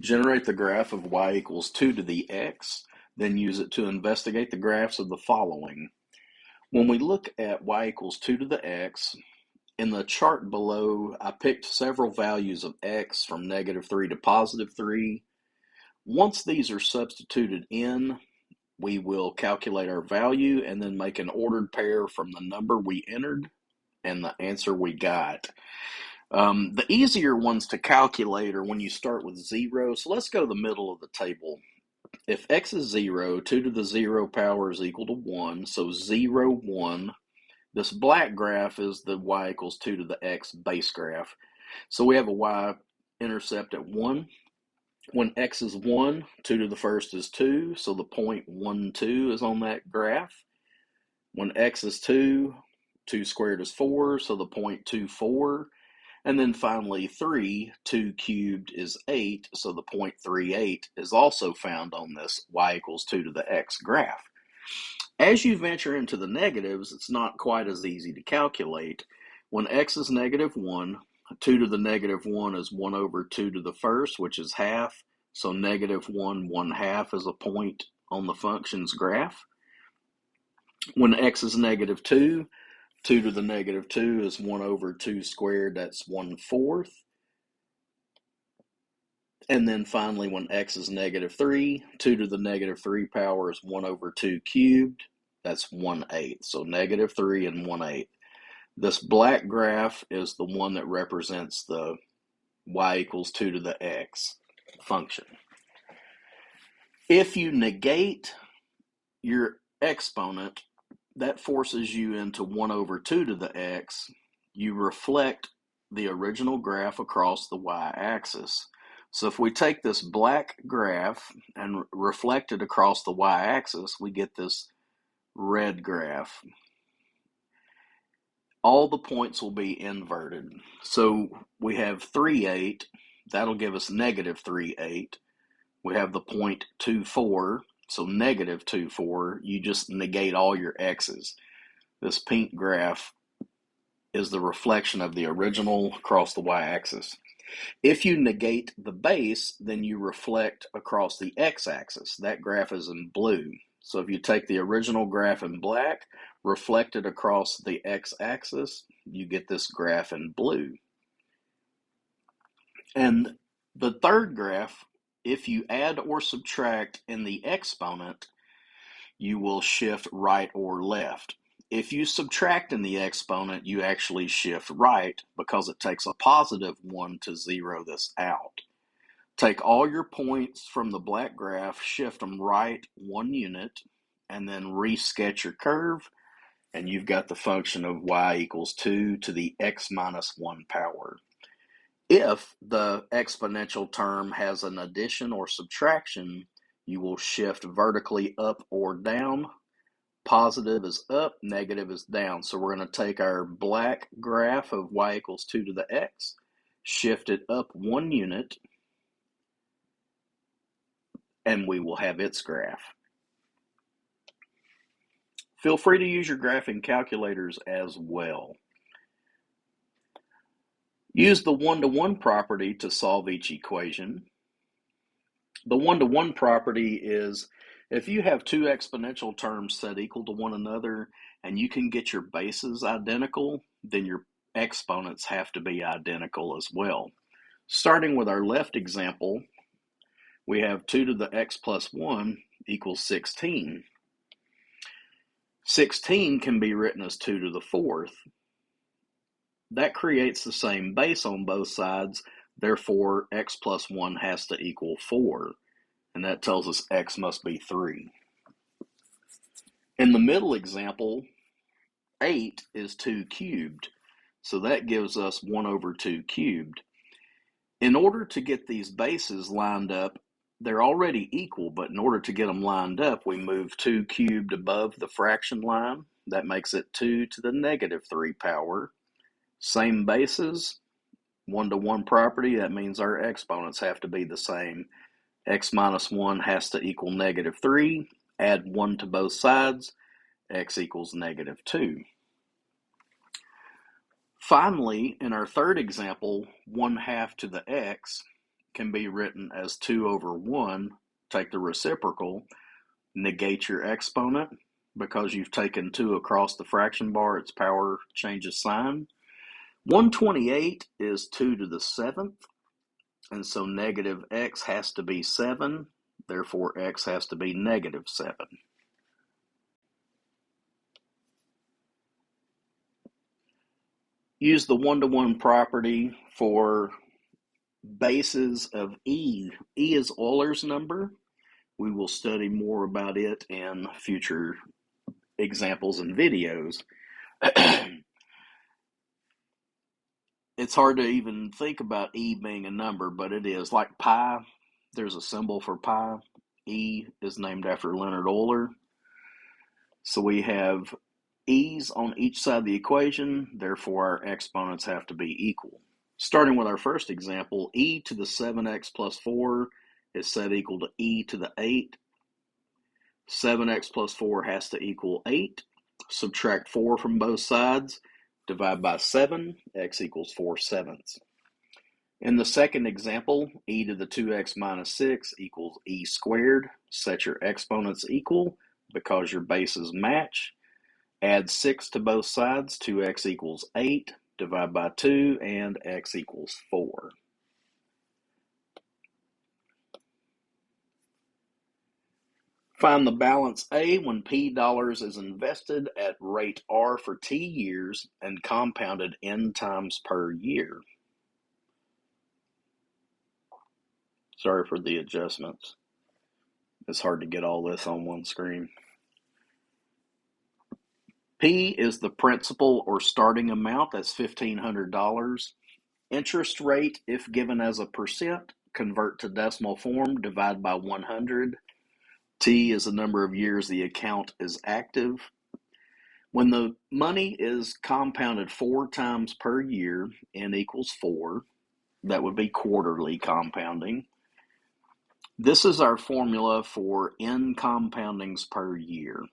Generate the graph of y equals 2 to the x, then use it to investigate the graphs of the following. When we look at y equals 2 to the x, in the chart below, I picked several values of x from -3 to +3. Once these are substituted in, we will calculate our value and then make an ordered pair from the number we entered and the answer we got. The easier ones to calculate are when you start with 0. So let's go to the middle of the table. If x is 0, 2 to the 0 power is equal to 1. So 0, 1. This black graph is the y equals 2 to the x base graph. So we have a y-intercept at 1. When x is 1, 2 to the first is 2. So the point 1, 2 is on that graph. When x is 2, 2 squared is 4. So the point 2, 4. And then finally 3, 2 cubed is 8, so the point 38 is also found on this y equals 2 to the x graph. As you venture into the negatives, it's not quite as easy to calculate. When x is -1, 2 to the -1 is 1 over 2 to the first, which is half, so -1, 1/2 is a point on the function's graph. When x is -2, 2 to the -2 is 1 over 2 squared, that's 1/4. And then finally, when x is -3, 2 to the -3 power is 1 over 2 cubed, that's 1/8. So -3 and 1/8. This black graph is the one that represents the y equals 2 to the x function. If you negate your exponent, that forces you into 1 over 2 to the x. You reflect the original graph across the y-axis. So if we take this black graph and reflect it across the y-axis, we get this red graph. All the points will be inverted. So we have 3, 8. That'll give us -3, 8. We have the point 2, 4. So -2, 4, you just negate all your x's. This pink graph is the reflection of the original across the y-axis. If you negate the base, then you reflect across the x-axis. That graph is in blue. So if you take the original graph in black, reflect it across the x-axis, you get this graph in blue. And the third graph, if you add or subtract in the exponent, you will shift right or left. If you subtract in the exponent, you actually shift right because it takes a +1 to zero this out. Take all your points from the black graph, shift them right 1 unit, and then re-sketch your curve, and you've got the function of y equals 2 to the x minus 1 power. If the exponential term has an addition or subtraction, you will shift vertically up or down. Positive is up, negative is down. So we're going to take our black graph of y equals 2 to the x, shift it up 1 unit, and we will have its graph. Feel free to use your graphing calculators as well. Use the one-to-one property to solve each equation. The one-to-one property is if you have two exponential terms set equal to one another and you can get your bases identical, then your exponents have to be identical as well. Starting with our left example, we have 2 to the x plus 1 equals 16. 16 can be written as 2 to the 4th. That creates the same base on both sides, therefore x plus 1 has to equal 4, and that tells us x must be 3. In the middle example, 8 is 2 cubed, so that gives us 1 over 2 cubed. In order to get these bases lined up, they're already equal, but in order to get them lined up, we move 2 cubed above the fraction line. That makes it 2 to the -3 power. Same bases, one-to-one property, that means our exponents have to be the same. X minus 1 has to equal -3. Add 1 to both sides, x equals -2. Finally, in our third example, 1/2 to the x can be written as 2 over 1. Take the reciprocal, negate your exponent. Because you've taken 2 across the fraction bar, its power changes sign. 128 is 2 to the 7th, and so negative x has to be 7. Therefore, x has to be negative 7. Use the one-to-one property for bases of E. E is Euler's number. We will study more about it in future examples and videos. It's hard to even think about E being a number, but it is. Like pi, there's a symbol for pi. E is named after Leonhard Euler. So we have E's on each side of the equation, therefore our exponents have to be equal. Starting with our first example, e to the 7x plus 4 is set equal to e to the 8. 7x plus 4 has to equal 8. Subtract 4 from both sides. Divide by 7. X equals 4/7. In the second example, e to the 2x minus 6 equals e squared. Set your exponents equal because your bases match. Add 6 to both sides. 2x equals 8. Divide by 2, and x equals 4. Find the balance A when P dollars is invested at rate R for T years and compounded N times per year. Sorry for the adjustments. It's hard to get all this on one screen. P is the principal or starting amount, that's $1,500. Interest rate, if given as a percent, convert to decimal form, divide by 100. T is the number of years the account is active. When the money is compounded 4 times per year, N equals 4. That would be quarterly compounding. This is our formula for N compoundings per year.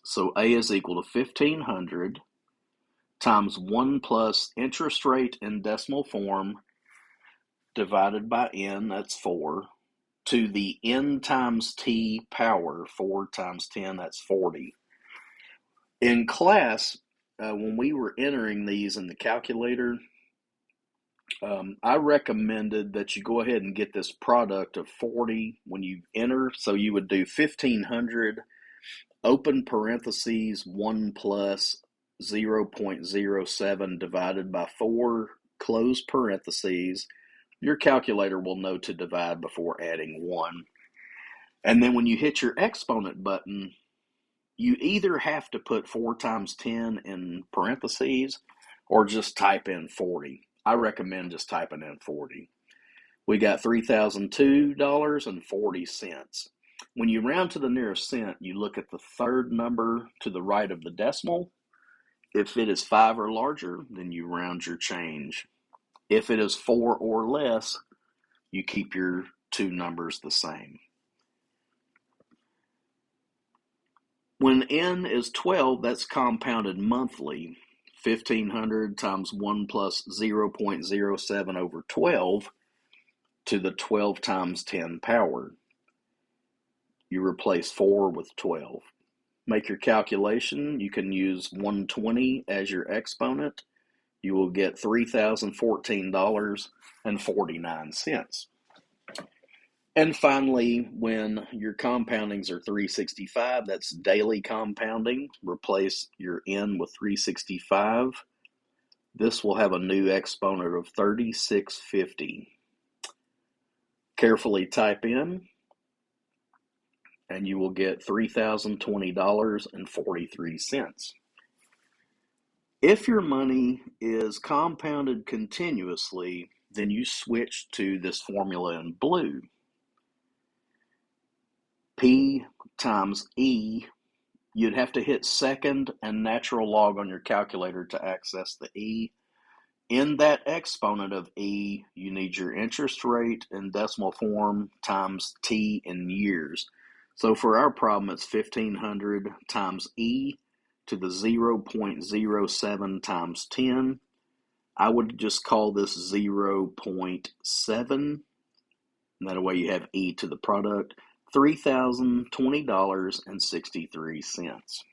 So A is equal to 1,500 times 1 plus interest rate in decimal form divided by N, that's 4, to the N times T power, 4 times 10, that's 40. In class, when we were entering these in the calculator, I recommended that you go ahead and get this product of 40 when you enter. So you would do 1,500, open parentheses, 1 plus 0.07 divided by 4, close parentheses. Your calculator will know to divide before adding 1. And then when you hit your exponent button, you either have to put 4 times 10 in parentheses or just type in 40. I recommend just typing in 40. We got $3,002.40. When you round to the nearest cent, you look at the third number to the right of the decimal. If it is 5 or larger, then you round your change. If it is 4 or less, you keep your two numbers the same. When N is 12, that's compounded monthly. 1,500 times 1 plus 0.07 over 12 to the 12 times 10 power. You replace 4 with 12. Make your calculation. You can use 120 as your exponent. You will get $3,014.49. And finally, when your compoundings are 365, that's daily compounding. Replace your N with 365. This will have a new exponent of 3650. Carefully type in, and you will get $3,020.43. If your money is compounded continuously, then you switch to this formula in blue. P times E, you'd have to hit second and natural log on your calculator to access the E. In that exponent of E, you need your interest rate in decimal form times T in years. So for our problem, it's 1,500 times E to the 0.07 times 10. I would just call this 0.7 And that way you have e to the product, $3,020.63.